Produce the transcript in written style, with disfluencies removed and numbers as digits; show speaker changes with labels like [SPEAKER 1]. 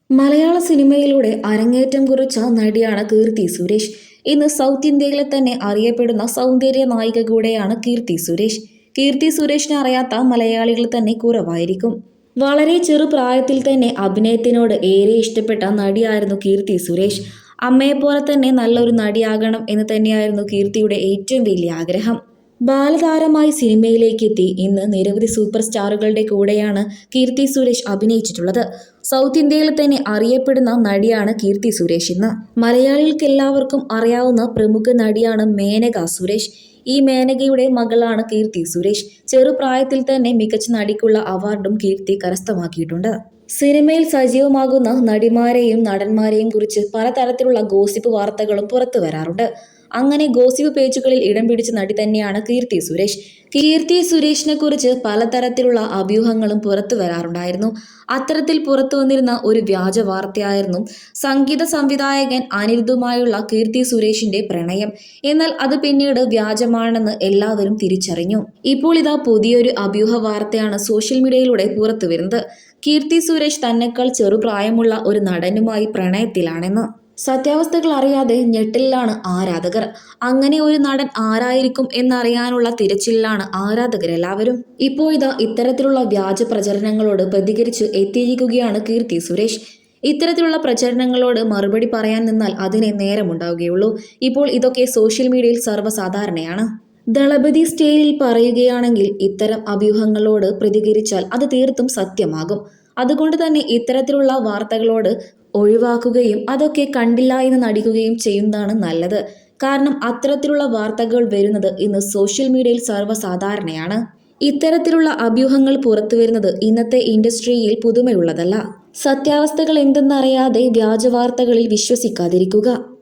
[SPEAKER 1] മലയാള സിനിമയിലൂടെ അരങ്ങേറ്റം കുറിച്ച നടിയാണ് കീർത്തി സുരേഷ്. ഇന്ന് സൗത്ത് ഇന്ത്യയിലെ തന്നെ അറിയപ്പെടുന്ന സൗന്ദര്യ നായിക കൂടെയാണ് കീർത്തി സുരേഷ്. കീർത്തി സുരേഷിനെ അറിയാത്ത മലയാളികൾ തന്നെ കുറവായിരിക്കും. വളരെ ചെറുപ്രായത്തിൽ തന്നെ അഭിനയത്തിനോട് ഏറെ ഇഷ്ടപ്പെട്ട നടിയായിരുന്നു കീർത്തി സുരേഷ്. അമ്മയെപ്പോലെ തന്നെ നല്ലൊരു നടിയാകണം എന്ന് തന്നെയായിരുന്നു കീർത്തിയുടെ ഏറ്റവും വലിയ ആഗ്രഹം. ബാലതാരമായി സിനിമയിലേക്ക് എത്തി ഇന്ന് നിരവധി സൂപ്പർ സ്റ്റാറുകളുടെ കൂടെയാണ് കീർത്തി സുരേഷ് അഭിനയിച്ചിട്ടുള്ളത്. സൗത്ത് ഇന്ത്യയിൽ തന്നെ അറിയപ്പെടുന്ന നടിയാണ് കീർത്തി സുരേഷ്. ഇന്ന് മലയാളികൾക്ക് എല്ലാവർക്കും അറിയാവുന്ന പ്രമുഖ നടിയാണ് മേനക സുരേഷ്. ഈ മേനകയുടെ മകളാണ് കീർത്തി സുരേഷ്. ചെറുപ്രായത്തിൽ തന്നെ മികച്ച നടിക്കുള്ള അവാർഡും കീർത്തി കരസ്ഥമാക്കിയിട്ടുണ്ട്. സിനിമയിൽ സജീവമാകുന്ന നടിമാരെയും നടന്മാരെയും കുറിച്ച് പലതരത്തിലുള്ള ഗോസിപ്പ് വാർത്തകളും പുറത്തു വരാറുണ്ട്. അങ്ങനെ ഗോസിപ്പ് പേജുകളിൽ ഇടം പിടിച്ച നടി തന്നെയാണ് കീർത്തി സുരേഷ്. കീർത്തി സുരേഷിനെ കുറിച്ച് പലതരത്തിലുള്ള അഭ്യൂഹങ്ങളും പുറത്തു വരാറുണ്ടായിരുന്നു. അത്തരത്തിൽ പുറത്തു വന്നിരുന്ന ഒരു വ്യാജ വാർത്തയായിരുന്നു സംഗീത സംവിധായകൻ അനിരുദ്ധുമായുള്ള കീർത്തി സുരേഷിന്റെ പ്രണയം. എന്നാൽ അത് പിന്നീട് വ്യാജമാണെന്ന് എല്ലാവരും തിരിച്ചറിഞ്ഞു. ഇപ്പോൾ ഇതാ പുതിയൊരു അഭ്യൂഹ വാർത്തയാണ് സോഷ്യൽ മീഡിയയിലൂടെ പുറത്തു വരുന്നത്. കീർത്തി സുരേഷ് തന്നെക്കാൾ ചെറുപ്രായമുള്ള ഒരു നടനുമായി പ്രണയത്തിലാണെന്ന്. സത്യാവസ്ഥകൾ അറിയാതെ ഞെട്ടലിലാണ് ആരാധകർ. അങ്ങനെ ഒരു നടൻ ആരായിരിക്കും എന്നറിയാനുള്ള തിരച്ചിലാണ് ആരാധകരെല്ലാവരും. ഇപ്പോൾ ഇതാ ഇത്തരത്തിലുള്ള വ്യാജ പ്രചരണങ്ങളോട് പ്രതികരിച്ച് എത്തിയിരിക്കുകയാണ് കീർത്തി സുരേഷ്. ഇത്തരത്തിലുള്ള പ്രചരണങ്ങളോട് മറുപടി പറയാൻ നിന്നാൽ അതിനെ നേരമുണ്ടാവുകയുള്ളൂ. ഇപ്പോൾ ഇതൊക്കെ സോഷ്യൽ മീഡിയയിൽ സർവ്വസാധാരണയാണ്. ദളപതി സ്റ്റൈലിൽ പറയുകയാണെങ്കിൽ ഇത്തരം അഭ്യൂഹങ്ങളോട് പ്രതികരിച്ചാൽ അത് തീർത്തും സത്യമാകും. അതുകൊണ്ട് തന്നെ ഇത്തരത്തിലുള്ള വാർത്തകളോട് ഒഴിവാക്കുകയും അതൊക്കെ കണ്ടില്ല എന്ന് നടിക്കുകയും ചെയ്യുന്നതാണ് നല്ലത്. കാരണം അത്തരത്തിലുള്ള വാർത്തകൾ വരുന്നത് ഇന്ന് സോഷ്യൽ മീഡിയയിൽ സർവ്വസാധാരണയാണ്. ഇത്തരത്തിലുള്ള അഭ്യൂഹങ്ങൾ പുറത്തു വരുന്നത് ഇന്നത്തെ ഇൻഡസ്ട്രിയിൽ പുതുമയുള്ളതല്ല. സത്യാവസ്ഥകൾ എന്തെന്നറിയാതെ വ്യാജ വാർത്തകളിൽ വിശ്വസിക്കാതിരിക്കുക.